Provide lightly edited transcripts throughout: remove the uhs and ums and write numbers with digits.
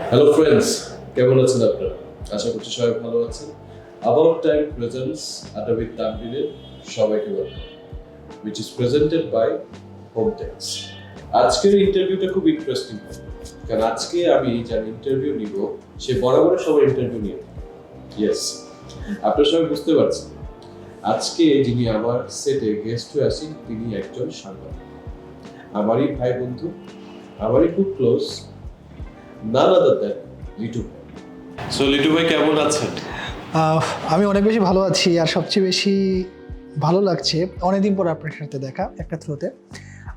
Hello friends, কেমন আছেন আপনারা? আশা করছি সবাই ভালো আছেন। About Time Presents আড্ডা উইথ তানভীরের সবাইকে welcome, which is presented by Hometex। আজকের ইন্টারভিউটা খুব ইন্টারেস্টিং হবে, কারণ আজকে আমি যার ইন্টারভিউ নিব সে বরাবর সবার ইন্টারভিউ নিয়ে থাকে। ইয়েস, আপনারা সবাই বুঝতে পারছেন। আজকে যিনি আমার সেটে গেস্ট হয়ে আসেন তিনি একজন সাংবাদিক, আমারই ভাই বন্ধু, আমারই খুব close, none other than Litu ভাই। সো লিটু ভাই কেমন আছেন? আমি অনেক বেশি ভালো আছি, আর সবচেয়ে বেশি ভালো লাগছে অনেকদিন পর আপনার সাথে দেখা একটা থ্রুতে।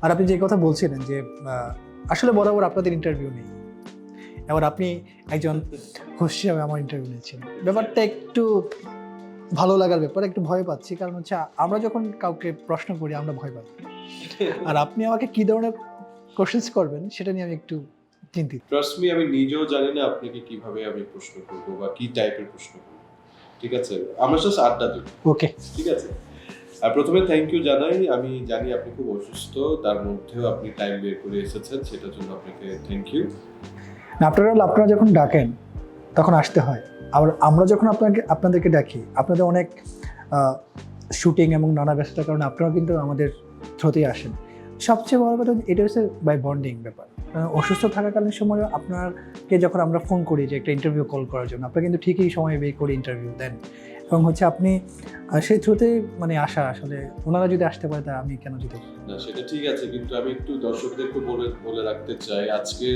আর আপনি যে কথা বলছিলেন যে আসলে বরাবর আপনাদের ইন্টারভিউ নেই, এবার আপনি একজন হোস্ট হিসাবে আমার ইন্টারভিউ নিচ্ছেন, ব্যাপারটা একটু ভালো লাগার ব্যাপার, একটু ভয় পাচ্ছি। কারণ হচ্ছে আমরা যখন কাউকে প্রশ্ন করি আমরা ভয় পাই, আর আপনি আমাকে কী ধরনের কোশ্চেন্স করবেন সেটা নিয়ে আমি একটু চিন্তিত। ট্রাস্ট মি, আমি নিজেও জানি না আপনাকে কিভাবে আমি প্রশ্ন করব বা কি টাইপের প্রশ্ন করব। ঠিক আছে, আমরা জাস্ট আড্ডা দেব। ওকে, ঠিক আছে। আর প্রথমে থ্যাংক ইউ জানাই, আমি জানি আপনি খুব অসুস্থ, তার মধ্যেও আপনি টাইম বের করে এসেছেন, সেটার জন্য আপনাকে থ্যাংক ইউ। আপনারা যখন ডাকেন তখন আসতে হয়, আবার আমরা যখন আপনাদেরকে ডাকি, আপনাদের অনেক শুটিং এবং নানা ব্যস্ততার কারণে আপনারা কিন্তু আমাদের থ্রুতেই আসেন। সবচেয়ে বড় কথা এটা হচ্ছে বাই বন্ডিং ব্যাপার। অসুস্থ থাকাকালীন সময় আপনাকে যখন আমরা ফোন করি যে একটা ইন্টারভিউ কল করার জন্য, আপনারা কিন্তু ঠিকই সময় বের করে ইন্টারভিউ দেন, এবং হচ্ছে আপনি সেই থ্রুতে মানে আসা, আসলে ওনারা যদি আসতে পারে তা আমি কেন যেতে পারি না, সেটা ঠিক আছে, কিন্তু আমি একটু দর্শকদেরকে বলে রাখতে চাই, আজকে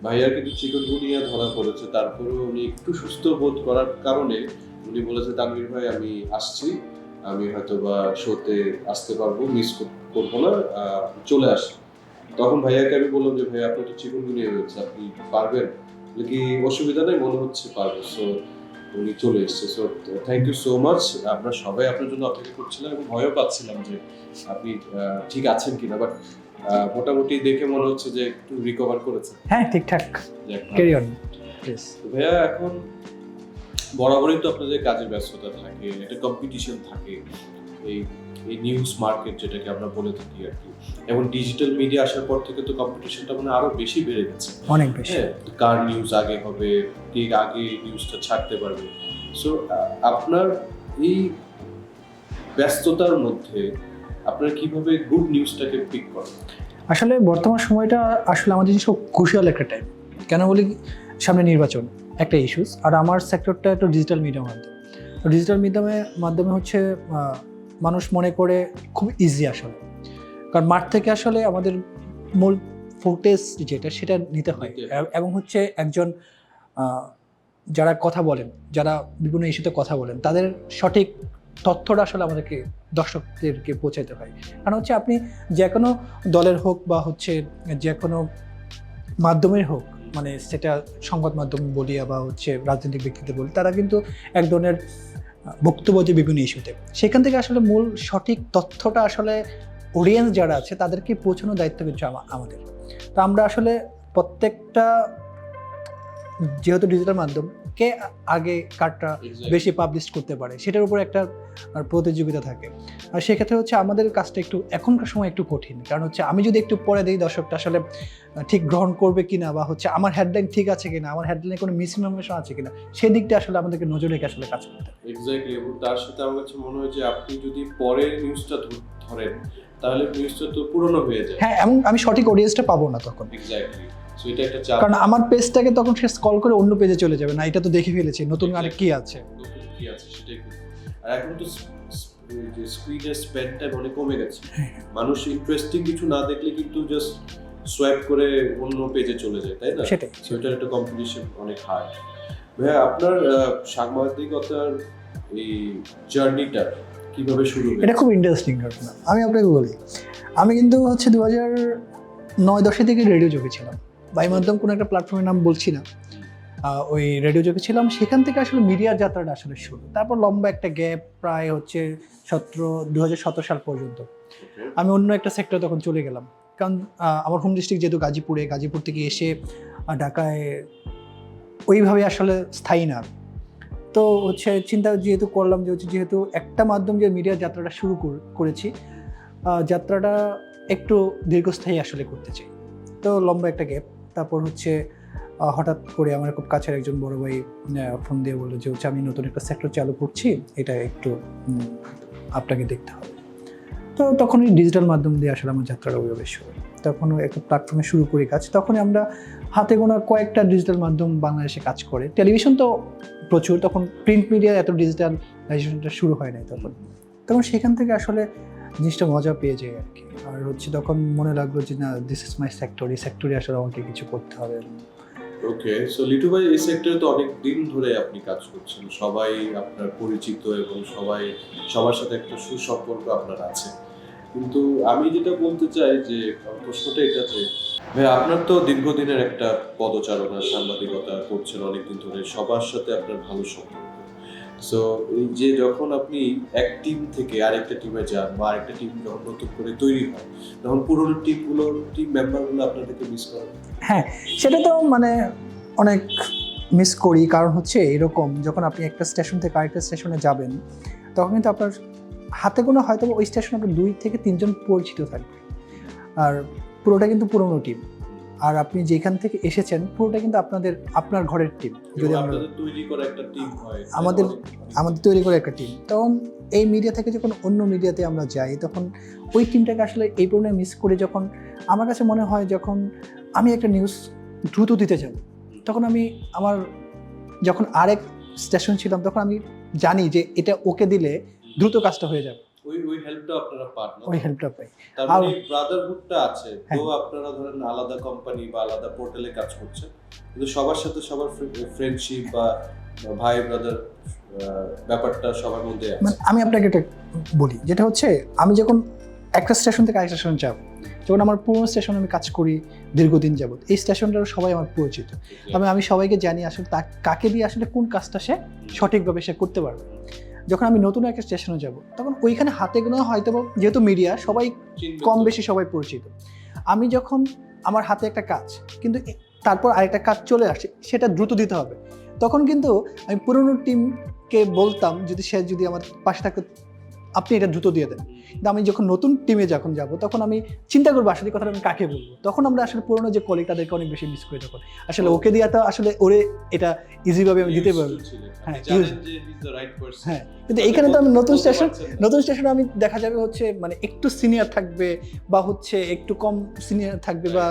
ভাইয়ার কিন্তু চিকনগুনিয়া ধরা পড়েছে, তারপরেও উনি একটু সুস্থ বোধ করার কারণে উনি বলেছে তানভীর ভাই আমি আসছি, আমি হয়তো বা শোতে আসতে পারবো, মিস করবো না, চলে আসি। তখন ভাইয়াকে আমি বললাম যে ভাই আপনার তো চিকনগুনিয়া হয়েছে, আপনি পারবেন কি? অসুবিধা নেই, মনে হচ্ছে পারবো। সো উনি চলে এসছে। So thank you so much. আমরা সবাই আপনার জন্য অপেক্ষা করছিলাম এবং ভয়ও পাচ্ছিলাম যে আপনি ঠিক আছেন কিনা, বাট মোটামুটি দেখে মনে হচ্ছে যে একটু রিকভার করেছে। হ্যাঁ, ঠিকঠাক, ক্যারি অন প্লিজ। ভাইয়া, এখন বরাবরই তো আপনাদের কাজের ব্যস্ততা থাকে, একটা কম্পিটিশন থাকে, এই এই নিউজ মার্কেট যেটাকে আমরা বলে থাকি আর কি, এবং ডিজিটাল মিডিয়া আসার পর থেকে তো কম্পিটিশনটা মানে আরো বেশি বেড়ে গেছে, অনেক বেশি। হ্যাঁ, কার নিউজ আগে হবে, কে আগে নিউজটা ছাড়তে পারবে। সো আপনার এই ব্যস্ততার মধ্যে আপনারা কিভাবে গুড নিউজটাকে পিক করেন? আসলে বর্তমান সময়টা আসলে আমাদের জন্য খুব ক্রুশিয়াল একটা টাইম। কেন বলি, সামনে নির্বাচন একটা ইস্যুস, আর আমার সেক্টরটা একটু ডিজিটাল মিডিয়ার মাধ্যমে। ডিজিটাল মাধ্যমে হচ্ছে মানুষ মনে করে খুব ইজি আসলে, কারণ মাঠ থেকে আসলে আমাদের মূল ফুটেজ যেটা সেটা নিতে হয়, এবং হচ্ছে একজন যারা কথা বলেন, যারা বিভিন্ন ইস্যুতে কথা বলেন, তাদের সঠিক তথ্যটা আসলে আমাদেরকে দর্শকদেরকে পৌঁছাতে হয়। কারণ হচ্ছে আপনি যে কোনো দলের হোক বা হচ্ছে যে কোনো মাধ্যমের হোক, মানে সেটা সংবাদ মাধ্যম বলি বা হচ্ছে রাজনৈতিক ব্যক্তিত্ব বলি, তারা কিন্তু এক ধরনের বক্তব্য যে বিভিন্ন ইস্যুতে, সেখান থেকে আসলে মূল সঠিক তথ্যটা আসলে অডিয়েন্স যারা আছে তাদেরকে পৌঁছানোর দায়িত্ব কিন্তু আমাদের। তো আমরা আসলে প্রত্যেকটা, যেহেতু ডিজিটাল মাধ্যম, কে আগে কার্ডটা বেশি পাবলিশ করতে পারে সেটার উপর একটা প্রতিযোগিতা থাকে। আর সেক্ষেত্রে হচ্ছে আমাদের কাজটা একটু এখনকার সময় একটু কঠিন, কারণ হচ্ছে আমি যদি একটু পরে দিই দর্শকটা আসলে ঠিক গ্রহণ করবে কিনা, বা হচ্ছে আমার হেডলাইন ঠিক আছে কিনা, আমার হেডলাইনে কোনো মিস ইনফরমেশন আছে কিনা, সেই দিকটা আসলে আমাদেরকে নজর রেখে আসলে কাজ করতে হবে। এক্স্যাক্টলি, এবং তার সাথে আমার কাছে মনে হয় যে আপনি যদি পরের নিউজটা ধরেন তাহলে নিউজটা তো পুরনো হয়ে যায়। হ্যাঁ, এবং আমি সঠিক অডিয়েন্সটা পাবো না তখন। এক্স্যাক্টলি, সো এটা একটা চাপ, কারণ আমার পেজটাকে তখন সে স্ক্রল করে অন্য পেজে চলে যাবে, না এটা তো দেখে ফেলেছি, নতুন আর কি আছে, নতুন কি আছে সেটাই খুঁজবে। আর এখন তো যে স্ক্রিনের স্প্যানটা অনেক কমে গেছে, মানুষ ইন্টারেস্টিং কিছু না দেখলে কিন্তু জাস্ট সোয়াইপ করে অন্য পেজে চলে যায়, তাই না? সেটাই। সেটার একটা কম্পিটিশন অনেক হাই। ভাইয়া, আপনার সাংবাদিকতার এই জার্নিটা কিভাবে শুরু হয়েছে? এটা খুব ইন্টারেস্টিং ঘটনা, আমি আপনাকে বলি। আমি কিন্তু হচ্ছে 2009-10 থেকে রেডিও জকি ছিলাম, বা এই মাধ্যম কোনো একটা প্ল্যাটফর্মের নাম বলছি না, ওই রেডিও জকি ছিলাম। সেখান থেকে আসলে মিডিয়ার যাত্রাটা আসলে শুরু, তারপর লম্বা একটা গ্যাপ, প্রায় হচ্ছে 2017 সাল পর্যন্ত আমি অন্য একটা সেক্টরে তখন চলে গেলাম। কারণ আমার হোম ডিস্ট্রিক্ট যেহেতু গাজীপুর থেকে এসে ঢাকায় ওইভাবে আসলে স্থায়ী না। তো হচ্ছে চিন্তা যেহেতু করলাম যে হচ্ছে যেহেতু একটা মাধ্যম যে মিডিয়ার যাত্রাটা শুরু করেছি, যাত্রাটা একটু দীর্ঘস্থায়ী আসলে করতে চাই। তো লম্বা একটা গ্যাপ, তারপর হচ্ছে হঠাৎ করে আমার খুব কাছের একজন বড় ভাই ফোন দিয়ে বললো যে হচ্ছে আমি নতুন একটা সেক্টর চালু করছি, এটা একটু আপনাকে দেখতে হবে। তো তখনই ডিজিটাল মাধ্যম দিয়ে আসলে আমার যাত্রাটা ওইভাবে শুরু। তখনও একটা প্ল্যাটফর্মে শুরু করি কাজ, তখনই আমরা হাতে গোনা কয়েকটা ডিজিটাল মাধ্যম বাংলাদেশে কাজ করে। টেলিভিশন তো প্রচুর, তখন প্রিন্ট মিডিয়া এত ডিজিটালাইজেশনটা শুরু হয় নাই তখন সেখান থেকে আসলে জিনিসটা মজা পেয়ে যায় আর কি। আর হচ্ছে তখন মনে লাগলো যে না, দিস ইজ মাই সেক্টর, এই সেক্টরে আসলে আমাকে কিছু করতে হবে। ওকে, সো লিটু ভাই, এই সেক্টরে তো অনেক দিন ধরে আপনি কাজ করছেন, সবাই আপনার পরিচিত এবং সবার সাথে একটা সুসম্পর্ক আপনার আছে। কিন্তু আমি যেটা বলতে চাই যে প্রশ্নটা এটা যে ভাই, আপনার তো দীর্ঘদিনের একটা পদচারণা, সাংবাদিকতা করছেন অনেকদিন ধরে, সবার সাথে আপনার ভালো সম্পর্ক। সো এই যে যখন আপনি এক টিম থেকে আরেকটা টিমে যান বা আরেকটা টিম যখন নতুন করে তৈরি হয়, তখন পুরোনো টিম মেম্বারগুলো আপনাদেরকে মিস করেন? হ্যাঁ, সেটা তো মানে অনেক মিস করি। কারণ হচ্ছে এরকম, যখন আপনি একটা স্টেশন থেকে আরেকটা স্টেশনে যাবেন, তখন কিন্তু আপনার হাতে গোনা হয়তো ওই স্টেশনে আপনার 2 থেকে 3 জন পরিচিত থাকবে, আর পুরোটা কিন্তু পুরোনো টিম। আর আপনি যেখান থেকে এসেছেন পুরোটা কিন্তু আপনার ঘরের টিম। যদি আপনাদের তৈরি করা একটা টিম হয়, আমাদের তৈরি করে একটা টিম, তখন এই মিডিয়া থেকে যখন অন্য মিডিয়াতে আমরা যাই, তখন ওই টিমটাকে আসলে এই পরিমাণে মিস করি। যখন আমার কাছে মনে হয়, যখন আমি একটা নিউজ দ্রুত দিতে যাব, তখন যখন আরেক স্টেশন ছিলাম, তখন আমি জানি যে এটা ওকে দিলে দ্রুত কাজটা হয়ে যাবে। ওই হেল্পটা আপনারা পান না? ওই হেল্পটা পাই। তার মানে ব্রাদারহুডটা আছে। তো আপনারা ধরেন আলাদা কোম্পানি বা আলাদা পোর্টালে কাজ করছেন, কিন্তু সবার সাথে সবার ফ্রেন্ডশিপ বা ভাই ব্রাদার ব্যাপারটা সবার মধ্যে আছে। মানে আমি আপনাকে এটা বলি, যেটা হচ্ছে আমি যখন একটা স্টেশন থেকে আরেকটা স্টেশন যাব, যখন আমার পুরনো স্টেশনে আমি কাজ করি দীর্ঘদিন যাবত, এই স্টেশনটার সবাই আমার পরিচিত। আমি সবাইকে জানি আসলে কাকে দিয়ে আসলে কোন কাজটা সে সঠিকভাবে সে করতে পারবে। যখন আমি নতুন একটা স্টেশনে যাব, তখন ওইখানে হাতে গোনা হয়তো, যেহেতু মিডিয়া সবাই কম বেশি সবাই পরিচিত, আমি যখন আমার হাতে একটা কাজ, কিন্তু তারপর আরেকটা কাজ চলে আসে, সেটা দ্রুত দিতে হবে, তখন কিন্তু আমি পুরনো টিমকে বলতাম, যদি আমার পাশে থাকতো, আপনি এটা দ্রুত দিয়ে দেন। কিন্তু আমি যখন নতুন টিমে যখন যাব, তখন আমি চিন্তা করবো আসলে কথাটা আমি কাকে বলবো। তখন আমরা আসলে পুরোনো যে কলিগ, তাদেরকে অনেক বেশি মিস করি। তখন আসলে ওকে দিয়ে তো আসলে ওরে এটা ইজিভাবে আমি দিতে পারবো। হ্যাঁ, কিন্তু এইখানে তো আমি নতুন স্টেশনে আমি দেখা যাবে হচ্ছে মানে একটু সিনিয়র থাকবে বা হচ্ছে একটু কম সিনিয়র থাকবে, বা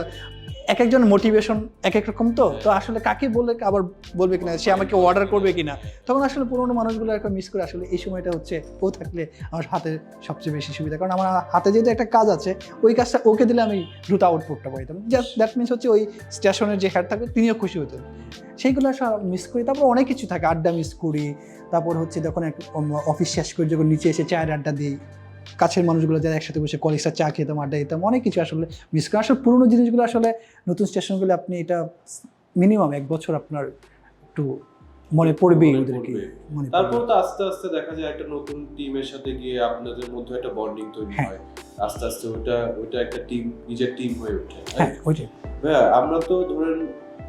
এক একজন মোটিভেশন এক এক রকম। তো আসলে কাকে বলে আবার বলবে কিনা, সে আমাকে অর্ডার করবে কিনা, তখন আসলে পুরোনো মানুষগুলো একটা মিস করে। আসলে এই সময়টা হচ্ছে ও থাকলে আমার হাতে সবচেয়ে বেশি সুবিধা, কারণ আমার হাতে যেহেতু একটা কাজ আছে, ওই কাজটা ওকে দিলে আমি দ্রুত আউটপুটটা পাইতাম। জাস্ট দ্যাট মিনস হচ্ছে ওই স্টেশনের যে হেড থাকবে তিনিও খুশি হতেন। সেইগুলো আসলে মিস করি। তারপর অনেক কিছু থাকে, আড্ডা মিস করি। তারপর হচ্ছে যখন অফিস শেষ করে যখন নিচে এসে চায়ের আড্ডা দিই, কাছের মানুষগুলো যারা একসাথে বসে কলিগসরা চা খেতাম, আড্ডা দিতাম, অনেক কিছু আসলে মিস করি। আসলে পুরোনো জিনিসগুলো আসলে নতুন স্টেশনগুলো আপনি এটা মিনিমাম 1 বছর আপনার একটু মনে পড়বেই ওদেরকে। তারপর তো আস্তে আস্তে দেখা যায় একটা নতুন টিমের সাথে গিয়ে আপনাদের মধ্যে একটা বন্ডিং তৈরি হয়, আস্তে আস্তে ওটা একটা টিম, নিজের টিম হয়ে ওঠে। হ্যাঁ, ওইটাই। ভাইয়া, আমরা তো ধরেন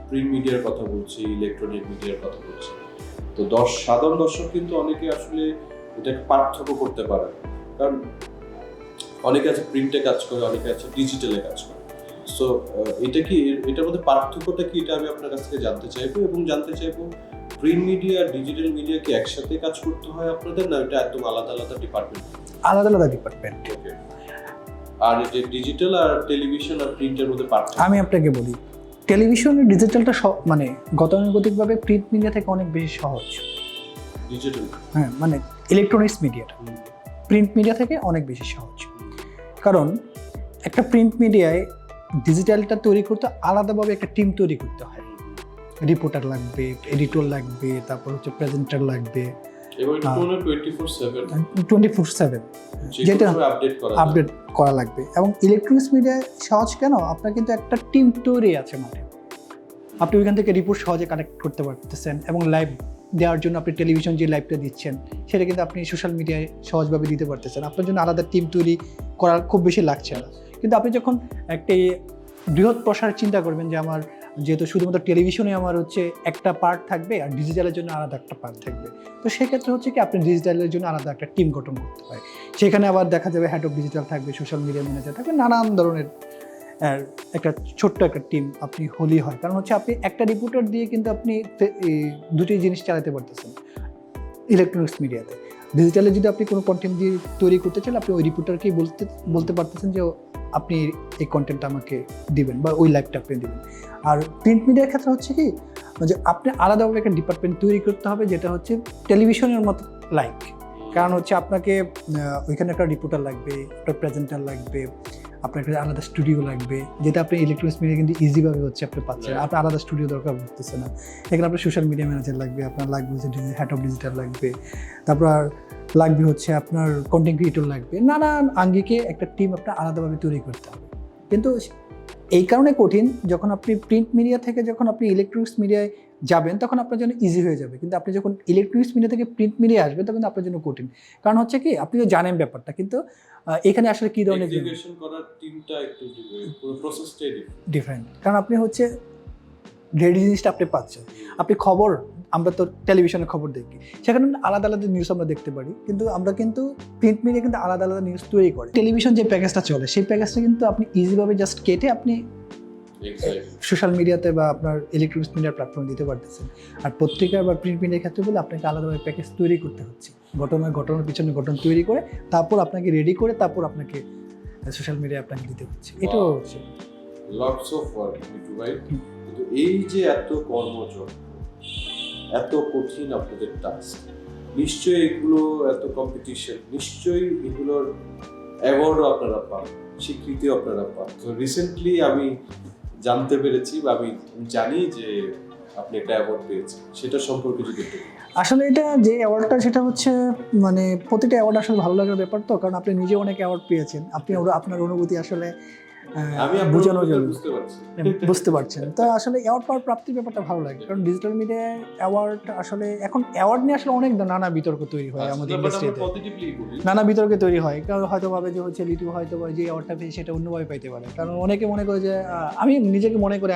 প্রিন্ট মিডিয়ার কথা বলছি, ইলেকট্রনিক মিডিয়ার কথা বলছি, তো সাধারণ দর্শক কিন্তু অনেকে আসলে এটাকে পার্থক্য করতে পারে, কারণ অনেকে আছে প্রিন্টে কাজ করে, অনেকে আছে ডিজিটালে কাজ করে। সো এটার মধ্যে পার্থক্যটা কি, এটা আমি আপনার কাছ থেকে জানতে চাইবো, এবং জানতে চাইবো প্রিন্ট মিডিয়া আর ডিজিটাল মিডিয়া কি একসাথে কাজ করতে হয় আপনাদের, না এটা একদম আলাদা আলাদা ডিপার্টমেন্ট? আলাদা ডিপার্টমেন্ট। ওকে। আর যে ডিজিটাল আর টেলিভিশন আর প্রিন্টের মধ্যে পার্থক্য আমি আপনাকে বলি, টেলিভিশন আর ডিজিটালটা মানে গতানুগতিকভাবে প্রিন্ট মিডিয়া থেকে অনেক বেশি সহজ। ডিজিটাল, হ্যাঁ, মানে ইলেকট্রনিক্স মিডিয়াটা প্রিন্ট মিডিয়া থেকে অনেক বেশি সহজ। কারণ একটা প্রিন্ট মিডিয়ায় ডিজিটালটা তৈরি করতে আলাদাভাবে একটা টিম তৈরি করতে হয়। রিপোর্টার লাগবে, এডিটর লাগবে, তারপর হচ্ছে প্রেজেন্টার লাগবে, এবং এটা 24/7 যেটা আপডেট করা লাগবে। এবং ইলেকট্রনিক্স মিডিয়ায় সহজ কেন, আপনার কিন্তু একটা টিম তৈরি আছে মাঠে, আপনি ওইখান থেকে রিপোর্ট সহজে কানেক্ট করতে পারতেছেন, এবং লাইভ দেওয়ার জন্য আপনি টেলিভিশন যে লাইভটা দিচ্ছেন সেটা কিন্তু আপনি সোশ্যাল মিডিয়ায় সহজভাবে দিতে পারতেছেন। আপনার জন্য আলাদা টিম তৈরি করার খুব বেশি লাগছে না। কিন্তু আপনি যখন একটি বৃহৎ প্রসার চিন্তা করবেন, যে আমার যেহেতু শুধুমাত্র টেলিভিশনে আমার হচ্ছে একটা পার্ট থাকবে আর ডিজিটালের জন্য আলাদা একটা পার্ট থাকবে, তো সেক্ষেত্রে হচ্ছে কি আপনি ডিজিটালের জন্য আলাদা একটা টিম গঠন করতে হয়। সেখানে আবার দেখা যাবে হেড অফ ডিজিটাল থাকবে, সোশ্যাল মিডিয়া ম্যানেজার থাকবে, নানান ধরনের একটা ছোট্ট একটা টিম আপনি হলেই হয়, কারণ হচ্ছে আপনি একটা রিপোর্টার দিয়ে কিন্তু আপনি দুটি জিনিস চালাতে পারতেছেন ইলেকট্রনিক্স মিডিয়াতে। ডিজিটালে যদি আপনি কোনো কন্টেন্ট দিয়ে তৈরি করতে চান, আপনি ওই রিপোর্টারকেই বলতে পারতেছেন যে আপনি এই কন্টেন্টটা আমাকে দিবেন বা ওই লাইভটা আপনি দিবেন। আর প্রিন্ট মিডিয়ার ক্ষেত্রে হচ্ছে কি যে আপনি আলাদাভাবে একটা ডিপার্টমেন্ট তৈরি করতে হবে, যেটা হচ্ছে টেলিভিশনের মতো লাইক। কারণ হচ্ছে আপনাকে ওইখানে একটা রিপোর্টার লাগবে, একটা প্রেজেন্টার লাগবে, আপনার একটা আলাদা স্টুডিও লাগবে, যেটা আপনি ইলেকট্রনিক্স মিডিয়া কিন্তু ইজিভাবে হচ্ছে আপনি পাচ্ছেন। আপনার আলাদা স্টুডিও দরকার পড়তেছে না। এখানে আপনার সোশ্যাল মিডিয়া ম্যানেজার লাগবে, আপনার লাগবে হচ্ছে হেড অফ ডিজিটাল লাগবে, তারপর লাগবে হচ্ছে আপনার কন্টেন্ট ক্রিয়েটর লাগবে, নানান আঙ্গিকে একটা টিম আপনার আলাদাভাবে তৈরি করতে হবে। কিন্তু এই কারণে কঠিন, যখন আপনি প্রিন্ট মিডিয়া থেকে যখন আপনি ইলেকট্রনিক্স মিডিয়ায় যাবেন তখন আপনার জন্য ইজি হয়ে যাবে, কিন্তু আপনি যখন ইলেকট্রনিক্স মিডিয়া থেকে প্রিন্ট মিডিয়া আসবেন তখন আপনার জন্য কঠিন। কারণ হচ্ছে কি আপনি তো জানেন ব্যাপারটা, কিন্তু এখানে আসলে কী ধরনের এক্সিকিউশন করার টিমটা একটু পুরো প্রসেসটাই ডিফারেন্ট। কারণ আপনি হচ্ছে রেডি জিনিসটা আপনি পাচ্ছেন। আপনি খবর, আমরা তো টেলিভিশনে খবর দেখি, সেখানে আলাদা আলাদা নিউজ আমরা দেখতে পারি, কিন্তু আমরা কিন্তু প্রিন্ট মিডিয়া কিন্তু আলাদা আলাদা নিউজ তৈরি করে। টেলিভিশন যে প্যাকেজটা চলে সেই প্যাকেজটা কিন্তু আপনি ইজিভাবে জাস্ট কেটে আপনি সোশ্যাল মিডিয়াতে বা আপনার ইলেকট্রনিক্স মিডিয়ার প্ল্যাটফর্মে দিতে পারতেছেন। আর পত্রিকা বা প্রিন্ট মিডিয়ার ক্ষেত্রে বলে আপনাকে আলাদাভাবে প্যাকেজ তৈরি করতে হচ্ছে, ঘটনার পিছনে ঘটনা তৈরি করে তারপর আপনাকে রেডি করে তারপর আপনাকে সোশ্যাল মিডিয়া আপনাকে দিতে হচ্ছে। এটাও হচ্ছে লটস অফ ওয়ার্ক মিটু ভাই। কিন্তু এই যে এত কর্মযোগ্য, এত কঠিন আপনাদের টাস্ক, নিশ্চয়ই এগুলো এত কম্পিটিশন, নিশ্চয়ই এগুলোর অ্যাওয়ার্ডও আপনারা পান, স্বীকৃতিও আপনারা পান। তো রিসেন্টলি আমি জানতে পেরেছি বা আমি জানি যে আপনি একটা অ্যাওয়ার্ড পেয়েছেন, সেটা সম্পর্কে যদি একটু আসলে এটা যে অ্যাওয়ার্ডটা সেটা হচ্ছে মানে প্রতিটা অ্যাওয়ার্ড আসলে ভালো লাগার ব্যাপার, তো কারণ আপনি নিজে অনেক অ্যাওয়ার্ড পেয়েছেন, আপনি আপনার অনুভূতি আসলে আমি বোঝানোর জন্য বুঝতে পারছি। বুঝতে পারছেন। তো আসলে অ্যাওয়ার্ড পাওয়ার প্রাপ্তির ব্যাপারটা ভালো লাগে, কারণ ডিজিটাল মিডিয়ায় অ্যাওয়ার্ড আসলে এখন অ্যাওয়ার্ড নিয়ে আসলে অনেক নানা বিতর্ক তৈরি হয় আমাদের ইন্ডাস্ট্রিতে, নানা বিতর্ক তৈরি হয়। কারণ হয়তো ভাবে যে হচ্ছে লিটু হয়তো যে অ্যাওয়ার্ডটা পেয়ে সেটা অন্যভাবে পাইতে পারে, কারণ অনেকে মনে করে যে আমি নিজেকে মনে করে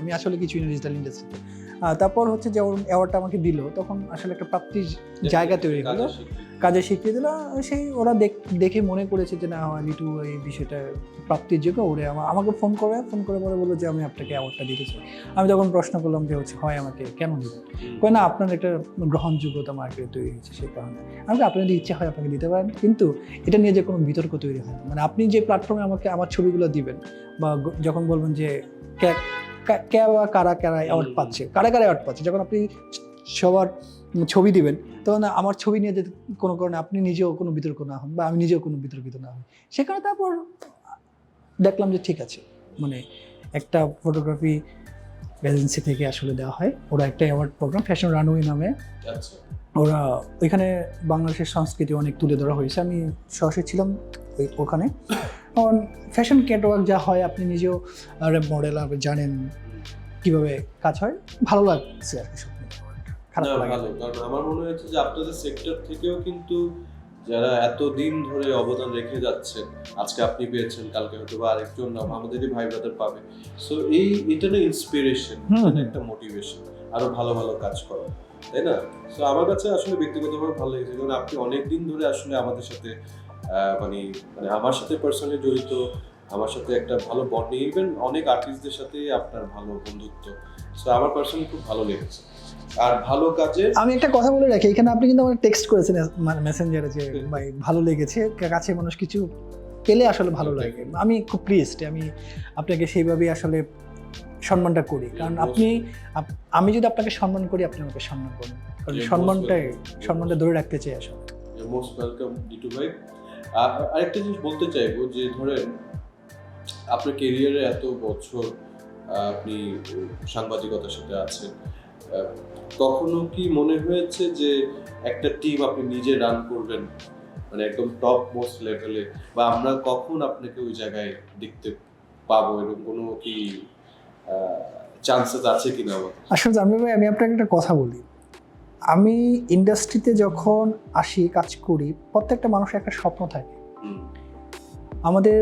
আমি আসলে কিছুই না ডিজিটাল ইন্ডাস্ট্রিতে। তারপর হচ্ছে যে অ্যাওয়ার্ডটা আমাকে দিল, তখন আসলে একটা প্রাপ্তির জায়গা তৈরি হলো, কাজে শিখিয়ে দিল। সেই ওরা দেখে মনে করেছে যে না লিটু এই বিষয়টা প্রাপ্তির যোগ্য, ওরে আমাকে ফোন করে পরে বললো যে আমি আপনাকে অ্যাওয়ার্ডটা দিতে চাই। আমি তখন প্রশ্ন করলাম যে হচ্ছে হয় আমাকে কেন দিবেন? কই না আপনার একটা গ্রহণযোগ্যতা মার্কেটে তৈরি হয়েছে সেই কারণে। আমি আপনার যদি ইচ্ছা হয় আপনাকে দিতে পারেন, কিন্তু এটা নিয়ে যে কোনো বিতর্ক তৈরি হয় না। মানে আপনি যে প্ল্যাটফর্মে আমাকে আমার ছবিগুলো দিবেন বা যখন বলবেন যে কারা অ্যাওয়ার্ড পাচ্ছে, কারা অ্যাওয়ার্ড পাচ্ছে, যখন আপনি সবার ছবি দিবেন তখন আমার ছবি নিয়ে যদি কোনো কারণে আপনি নিজেও কোনো বিতর্ক না হন বা আমি নিজেও কোনো বিতর্কিত না হই, সেখানে তারপর দেখলাম যে ঠিক আছে, মানে একটা ফটোগ্রাফি এজেন্সি থেকে আসলে দেওয়া হয়, ওরা একটা অ্যাওয়ার্ড প্রোগ্রাম ফ্যাশন রানওয়ে নামে, ওরা ওইখানে বাংলাদেশের সংস্কৃতি অনেক তুলে ধরা হয়েছে। আমি সরাসরি ছিলাম ওখানে, কারণ ফ্যাশন ক্যাটালগ যা হয় আপনি নিজেও মডেল আপনি জানেন কীভাবে কাজ হয়, ভালো লাগছে আর কি। ভালো, কারণ আমার মনে হয়েছে যে আপনাদের সেক্টর থেকেও কিন্তু যারা এতদিন ধরে অবদান রেখে যাচ্ছেন, আজকে আপনি পেয়েছেন, কালকে হয়তো বা আরেকজন আমাদেরই ভাই ব্রাদার পাবে। সো এটা না ইন্সপিরেশন, একটা মোটিভেশন আরো ভালো ভালো কাজ করা, তাই না? সো আমার কাছে আসলে ব্যক্তিগতভাবে ভালো লেগেছে, কারণ আপনি অনেকদিন ধরে আসলে আমাদের সাথে মানে আমার সাথে পার্সোনালি জড়িত, আমার সাথে একটা ভালো বন্ডিং, ইভেন অনেক আর্টিস্টদের সাথে আপনার ভালো বন্ধুত্ব। সো আমার পার্সোনালি খুব ভালো লেগেছে। আর ভালো কাজে আমি একটা কথা বলে রাখি, এখানে আপনি কিন্তু আমাকে টেক্সট করেছেন মেসেঞ্জারে যে ভাই ভালো লেগেছে, কাছে মানুষ কিছু পেলে আসলে ভালো লাগে। আমি খুব প্লিজড, আমি আপনাকে সেইভাবেই আসলে সম্মানটা করি, কারণ আমি যদি আপনাকে সম্মান করি আপনি আমাকে সম্মান করুন, কারণ সম্মানটা ধরে রাখতে চাই আসলে। মোস্ট ওয়েলকাম লিটু ভাই। আরেকটা জিনিস বলতে চাইবো যে ধরেন আপনার ক্যারিয়ারে এত বছর আপনি সাংবাদিকতার সাথে আছেন, কখনো কি মনে হয়েছে যে একটা টিম আপনি নিজে রান করবেন, মানে একদম টপ মোস্ট লেভেলে, বা আমরা কখন আপনাকে ওই জায়গায় দেখতে পাবো, এরকম কোনো কি চান্সেস আছে কিনা? আসলে জানবি ভাই, আমি আপনাকে একটা কথা বলি, আমি ইন্ডাস্ট্রিতে যখন আসি কাজ করি, প্রত্যেকটা মানুষের একটা স্বপ্ন থাকে। আমাদের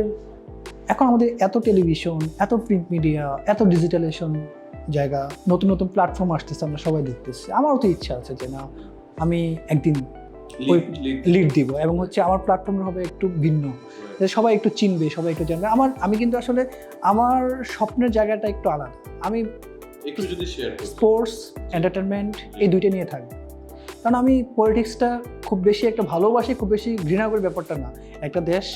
এত টেলিভিশন, এত প্রিন্ট মিডিয়া, এত ডিজিটালাইজেশন জায়গা, নতুন নতুন প্ল্যাটফর্ম আসতেছে, আমরা সবাই দেখতেছি। আমারও তো ইচ্ছা আছে যে না আমি একদিন ওই Lead লিড দিব এবং হচ্ছে আমার প্ল্যাটফর্ম হবে একটু ভিন্ন, যে সবাই একটু চিনবে, সবাই একটু জানবে। আমি কিন্তু আসলে আমার স্বপ্নের জায়গাটা একটু আলাদা। আমি একটু যদি শেয়ার করি। স্পোর্টস, এন্টারটেনমেন্ট এই দুইটা নিয়ে থাকবো। কারণ আমি পলিটিক্সটা খুব বেশি একটা ভালোবাসি, খুব বেশি ঘৃণা করে ব্যাপারটা না। একটা দেশ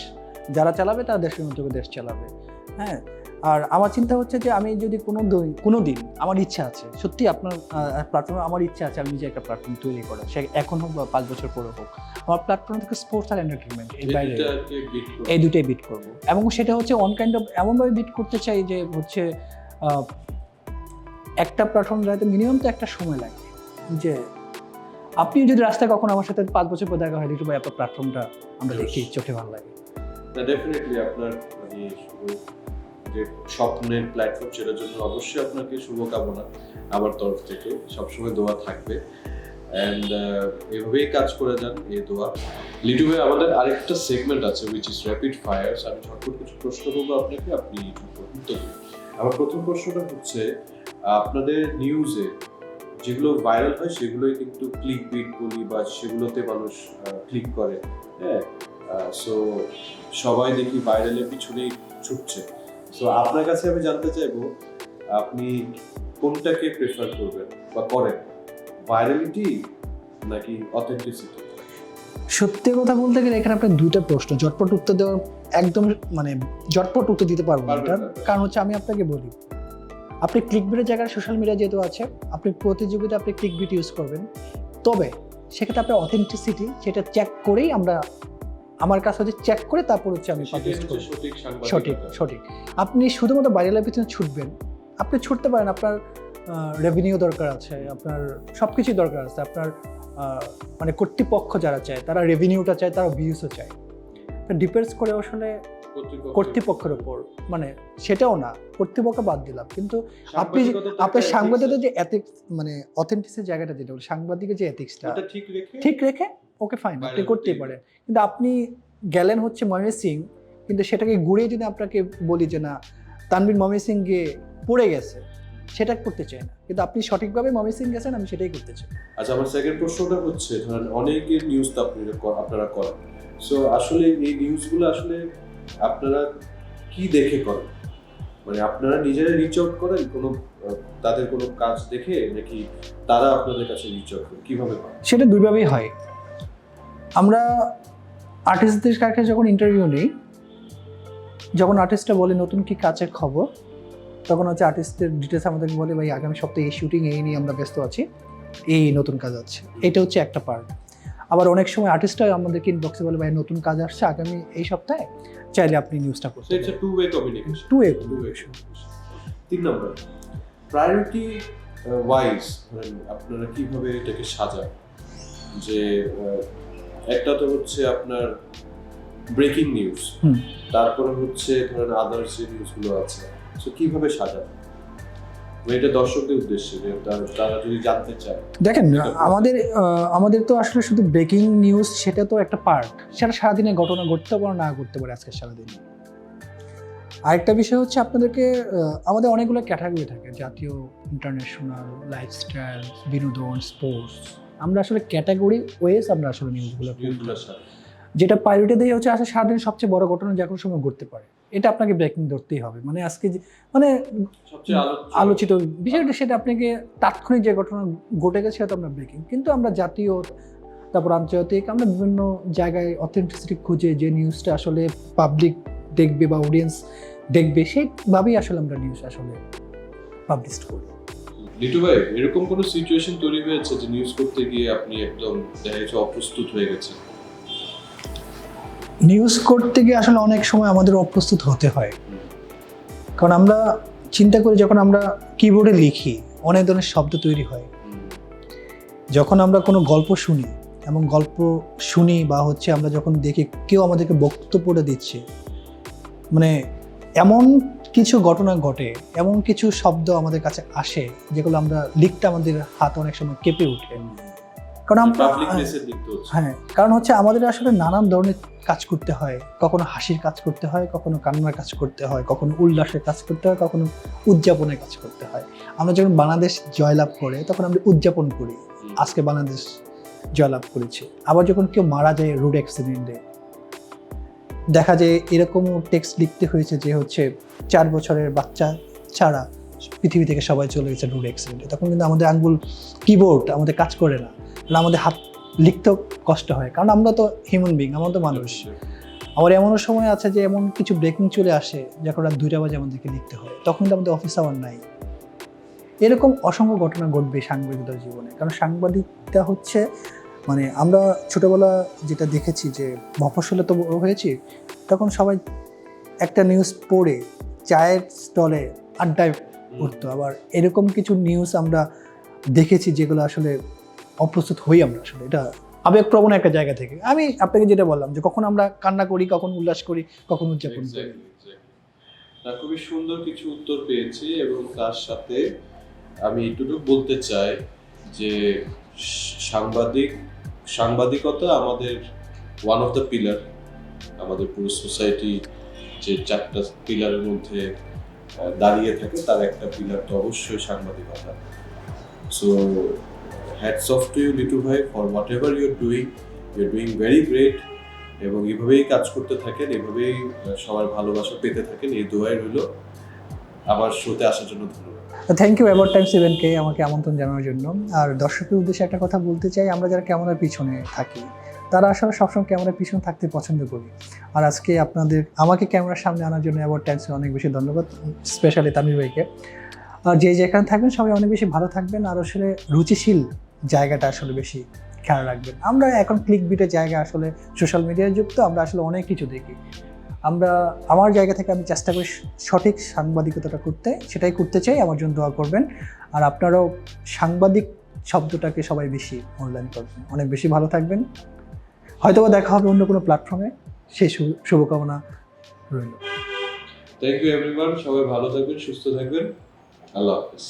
যারা চালাবে তারা দেশের মতো করে দেশ চালাবে, হ্যাঁ। আর আমার চিন্তা হচ্ছে যে আমি যদি কোনো দিন আমার ইচ্ছা আছে, সত্যি আপনার প্ল্যাটফর্মে আমার ইচ্ছা আছে আমি নিজে একটা প্ল্যাটফর্ম তৈরি করা, সে এখন হোক বা 5 বছর পরে হোক, আমার প্ল্যাটফর্ম থেকে স্পোর্টস আর এন্টারটেনমেন্ট এই বাইরে এই দুটোই বিট করবো। এবং সেটা হচ্ছে অন কাইন্ড অফ এমনভাবে বিট করতে চাই যে হচ্ছে একটা প্ল্যাটফর্ম যাতে মিনিমাম তো একটা সময় লাগে, যে আপনি যদি রাস্তায় কখনো আমার সাথে 5 বছর পর দেখা হয়, লিটু ভাই আপনার প্ল্যাটফর্মটা আমরা দেখি, চোখে ভালো লাগে। ডেফিনেটলি আপনার মানে যে স্বপ্নের প্ল্যাটফর্ম সেটার জন্য অবশ্যই আপনাকে শুভকামনা আমার তরফ থেকে, সবসময় দোয়া থাকবে। অ্যান্ড এভাবেই কাজ করে যান, এই দোয়া। লিটু ভাই, আমাদের আরেকটা সেগমেন্ট আছে উইচ ইজ র্যাপিড ফায়ার্স। আমি ঝটপট কিছু প্রশ্ন করবো আপনাকে, আপনি ঝটপট উত্তর দিন। আমার প্রথম প্রশ্নটা হচ্ছে, আপনাদের নিউজে যেগুলো ভাইরাল হয় সেগুলোই কিন্তু ক্লিক বিট বলি, বা সেগুলোতে মানুষ ক্লিক করে, হ্যাঁ। সো সবাই দেখি ভাইরালের পিছনেই ছুটছে। সো আপনার কাছে আমি জানতে চাইবো, আপনি কোনটাকে প্রেফার করবেন বা করেন, ভাইরালিটি নাকি অথেন্টিসিটি? সত্যি কথা বলতে গেলে এখানে আপনার দুইটা প্রশ্ন, ঝটপট উত্তর দেওয়ার একদম মানে ঝটপট উত্তর দিতে পারবো না এটার। কারণ হচ্ছে আমি আপনাকে বলি, আপনি ক্লিক বিটের জায়গায় সোশ্যাল মিডিয়া যেহেতু আছে, আপনি প্রতিযোগিতা আপনি ক্লিক বিট ইউজ করবেন, তবে সেক্ষেত্রে আপনার অথেন্টিসিটি সেটা চেক করেই আমার কাছে হচ্ছে চেক করে তারপর হচ্ছে আমি পাবলিশ করি। সঠিক। আপনি শুধুমাত্র ভাইরালের পিছনে ছুটবেন, আপনি ছুটতে পারেন, আপনার রেভিনিউ দরকার আছে, আপনার সব কিছুই দরকার আছে, আপনার মানে কর্তৃপক্ষ যারা চায় তারা রেভিনিউটা চায়, তারা ভিউসও চায়। ডিপেন্ডস করে আসলে কর্তৃপক্ষের উপর, মানে সেটাও না, কর্তৃপক্ষ বাদ দিলাম, কিন্তু আপনার সাংবাদিকদের যে এথিক্স, মানে অথেন্টিসিটির জায়গাটা যেটা বলি, সাংবাদিকের যে এথিক্সটা ঠিক রেখে ওকে ফাইন, আপনি করতেই পারেন। কিন্তু আপনি গেলেন হচ্ছে ময়মনসিং, কিন্তু সেটাকে ঘুরিয়ে যদি আপনাকে বলি যে না, তানভীর ময়মনসিং গিয়ে পড়ে গেছে, সেটা করতে চাই না, কিন্তু আপনি সঠিকভাবে ময়মনসিং গেছেন, আমি সেটাই করতে চাই। আচ্ছা, আমার সেকেন্ড প্রশ্নটা হচ্ছে, ধরেন অনেকের নিউজ তো আপনারা করেন, সো আসলে এই নিউজগুলো আসলে আপনারা কি দেখে করেন? মানে আপনারা নিজেরা রিচ আউট করেন তাদের কোনো কাজ দেখে, নাকি তারা আপনাদের কাছে রিচ আউট করে, কিভাবে হয়? সেটা দুইভাবেই হয়। আমরা আর্টিস্টদের কাছে যখন ইন্টারভিউ নিই, যখন আর্টিস্টটা বলে নতুন কি কাজের খবর, তখন হচ্ছে আর্টিস্টের ডিটেলস আমাদেরকে বলে, ভাই আগামী সপ্তাহে এই শুটিং এই নিয়ে আমরা ব্যস্ত আছি, এই নতুন কাজ আছে। এটা হচ্ছে একটা পার্ট। আবার অনেক সময় আর্টিস্টরা আমাদেরকে ইনবক্সে বলে, ভাই নতুন কাজ আসছে আগামী এই সপ্তাহে, চাইলে আপনি নিউজটা করতে পারেন। Two way communication. 3 নম্বর, প্রায়োরিটি ওয়াইজ আপনারা কিভাবে এটাকে সাজান? যে একটা তো হচ্ছে আপনার ব্রেকিং নিউজ, তারপরে হচ্ছে ধরেন আদার্স যে নিউজগুলো আছে, সো কিভাবে সাজান এটা দর্শকদের উদ্দেশ্যে, তারা যদি জানতে চায়? দেখেন, আমাদের তো আসলে শুধু ব্রেকিং নিউজ সেটা তো একটা পার্ট, সেটা সারাদিনে ঘটনা ঘটতে পারে না ঘটতে পারে আজকে সারাদিন। আরেকটা বিষয় হচ্ছে আপনাদেরকে আমাদের অনেকগুলো ক্যাটাগরি থাকে, জাতীয়, ইন্টারন্যাশনাল, লাইফস্টাইল, বিনোদন, স্পোর্টস। আমরা আসলে ক্যাটাগরি ওয়েজ আমরা আসলে নিউজগুলো, যেটা প্রায়োরিটি দিয়ে হচ্ছে আসলে সারাদিন সবচেয়ে বড় ঘটনা যে কোনো সময় ঘটতে পারে, এটা আপনাকে ব্রেকিং ধরতেই হবে। মানে আজকে মানে সবচেয়ে আলোচিত বিষয়টা, সেটা আপনাকে তাৎক্ষণিক যে ঘটনা ঘটে গেছে সেটা আমরা ব্রেকিং। কিন্তু আমরা জাতীয়, তারপর আন্তর্জাতিক, আমরা বিভিন্ন জায়গায় অথেন্টিসিটি খুঁজে যে নিউজটা আসলে পাবলিক দেখবে বা অডিয়েন্স দেখবে, সেইভাবেই আসলে আমরা নিউজ আসলে পাবলিশ করি। লিটু ভাই, এরকম কোনো সিচুয়েশন তৈরি হয়েছে যে নিউজ করতে গিয়ে আপনি একদম দেখা যাচ্ছে অপ্রস্তুত হয়ে গেছেন? নিউজ করতে গিয়ে আসলে অনেক সময় আমাদের অপ্রস্তুত হতে হয়, কারণ আমরা চিন্তা করি, যখন আমরা কিবোর্ডে লিখি অনেক ধরনের শব্দ তৈরি হয়। যখন আমরা কোনো গল্প শুনি, এবং গল্প শুনি বা হচ্ছে আমরা যখন দেখি কেউ আমাদেরকে বক্তব্যটা দিচ্ছে, মানে এমন কিছু ঘটনা ঘটে, এমন কিছু শব্দ আমাদের কাছে আসে যেগুলো আমরা লিখতে আমাদের হাত অনেক সময় কেঁপে ওঠে। কারণ কারণ হচ্ছে আমাদের আসলে নানান ধরনের কাজ করতে হয়, কখনো হাসির কাজ করতে হয়, কখনো কান্নার কাজ করতে হয়, কখনো উল্লাসের কাজ করতে হয়, কখনো উদযাপনের কাজ করতে হয়। আমরা যখন বাংলাদেশ জয়লাভ করে তখন আমরা উদযাপন করি, আজকে বাংলাদেশ জয়লাভ করেছি। আবার যখন কেউ মারা যায় রোড অ্যাক্সিডেন্টে, দেখা যায় এরকমও টেক্সট লিখতে হয়েছে যে হচ্ছে 4 বছরের বাচ্চা ছাড়া পৃথিবী থেকে সবাই চলে গেছে রোড অ্যাক্সিডেন্টে। তখন কিন্তু আমাদের আঙ্গুল কিবোর্ড আমাদের কাজ করে না, আর আমাদের হাত লিখতেও কষ্ট হয়, কারণ আমরা তো হিউম্যান বিং, আমরা তো মানুষ। আবার এমনও সময় আছে যে এমন কিছু ব্রেকিং চলে আসে যখন রাত 2টা বাজে আমাদেরকে লিখতে হয়, তখন কিন্তু আমাদের অফিস আওয়ার নাই। এরকম অসংখ্য ঘটনা ঘটবে সাংবাদিকতার জীবনে, কারণ সাংবাদিকটা হচ্ছে মানে আমরা ছোটোবেলা যেটা দেখেছি যে মফস্বলে তো বড় হয়েছি, তখন সবাই একটা নিউজ পড়ে চায়ের স্টলে আড্ডায় উঠতো। আবার এরকম কিছু নিউজ আমরা দেখেছি যেগুলো আসলে অপ্রস্তুত হই আমরা, আসলে এটা আবেগপ্রবণ একটা জায়গা থেকে। আমি আপনাকে যেটা বললাম যে কখন আমরা কান্না করি, কখন উল্লাস করি, কখন উদযাপন করি। না, খুবই সুন্দর কিছু উত্তর পেয়েছি, এবং তার সাথে আমি এটুকু বলতে চাই যে সাংবাদিকতা আমাদের ওয়ান অফ দ্য পিলার, আমাদের পুরো সোসাইটি যে 4টা পিলারের মধ্যে দাঁড়িয়ে থাকে তার একটা পিলার তো অবশ্যই সাংবাদিকতা। So hats off to you Litu ভাই for whatever you are doing very great, এবং এভাবেই কাজ করতে থাকেন, এভাবেই সবার ভালোবাসা পেতে থাকেন, এই দোয়াই রইল। আমার শোতে আসার জন্য ধন্যবাদ। থ্যাংক ইউ অ্যাবাউট টাইমস ইভেন্টকে আমাকে আমন্ত্রণ জানানোর জন্য। আর দর্শকের উদ্দেশ্যে একটা কথা বলতে চাই, আমরা যারা ক্যামেরার পিছনে থাকি তারা আসলে সবসময় ক্যামেরার পিছনে থাকতে পছন্দ করি। আর আজকে আমাকে ক্যামেরার সামনে আনার জন্য অ্যাবাউট টাইমসকে অনেক বেশি ধন্যবাদ, স্পেশালি তামির ভাইকে। আর যে যেখানে থাকবেন সবাই অনেক বেশি ভালো থাকবেন, আর আসলে রুচিশীল জায়গাটা আসলে বেশি খেয়াল রাখবেন। আমরা এখন ক্লিক বিটের জায়গা, আসলে সোশ্যাল মিডিয়ায় যুক্ত, আমরা আসলে অনেক কিছু দেখি। আমার জায়গা থেকে আমি চেষ্টা করি সঠিক সাংবাদিকতাটা করতে, সেটাই করতে চাই। আমার জন্য দোয়া করবেন, আর আপনারাও সাংবাদিক শব্দটাকে সবাই বেশি মূল্যায়ন করবেন। অনেক বেশি ভালো থাকবেন, হয়তোবা দেখা হবে অন্য কোনো প্ল্যাটফর্মে। সেই শুভকামনা রইল। থ্যাংক ইউ এভরিওয়ান, সবাই ভালো থাকবেন, সুস্থ থাকবেন, আল্লাহ হাফেজ।